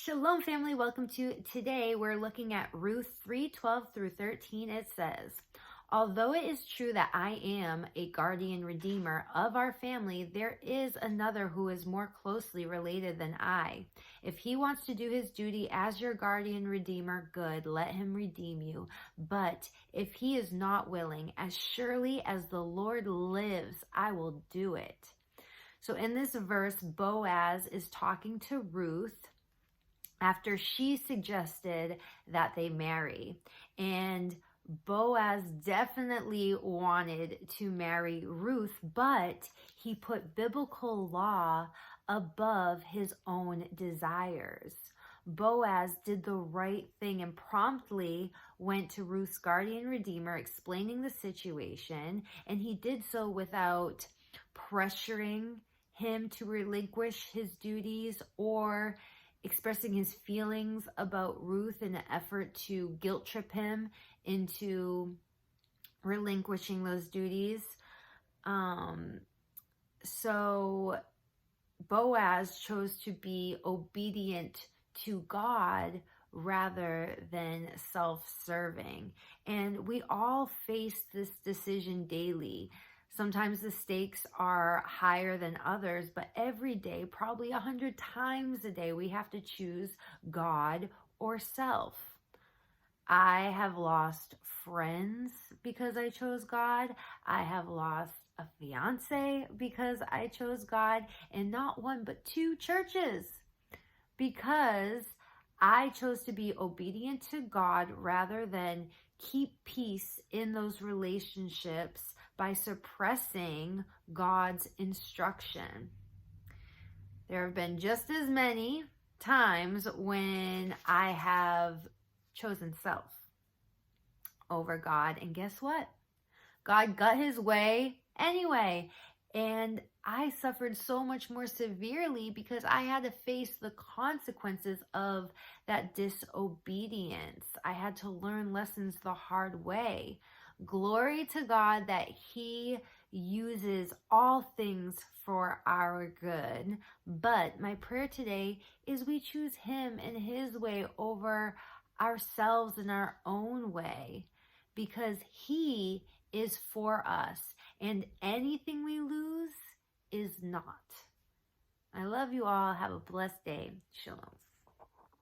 Shalom, family. Welcome to today. We're looking at Ruth 3:12 through 13. It says, although it is true that I am a guardian redeemer of our family, there is another who is more closely related than I. If he wants to do his duty as your guardian redeemer, good, let him redeem you. But if he is not willing, as surely as the Lord lives, I will do it. So in this verse, Boaz is talking to Ruth after she suggested that they marry. And Boaz definitely wanted to marry Ruth, but he put biblical law above his own desires. Boaz did the right thing and promptly went to Ruth's guardian redeemer, explaining the situation, and he did so without pressuring him to relinquish his duties or expressing his feelings about Ruth in an effort to guilt trip him into relinquishing those duties. So Boaz chose to be obedient to God rather than self-serving. And we all face this decision daily. Sometimes the stakes are higher than others, but every day, probably 100 times a day, we have to choose God or self. I have lost friends because I chose God. I have lost a fiance because I chose God, and not one, but two churches because I chose to be obedient to God rather than keep peace in those relationships by suppressing God's instruction. There have been just as many times when I have chosen self over God. And guess what? God got his way anyway. And I suffered so much more severely because I had to face the consequences of that disobedience. I had to learn lessons the hard way. Glory to God that he uses all things for our good. But my prayer today is we choose him and his way over ourselves in our own way, because he is for us, and anything we lose is not. I love you all. Have a blessed day. Shalom.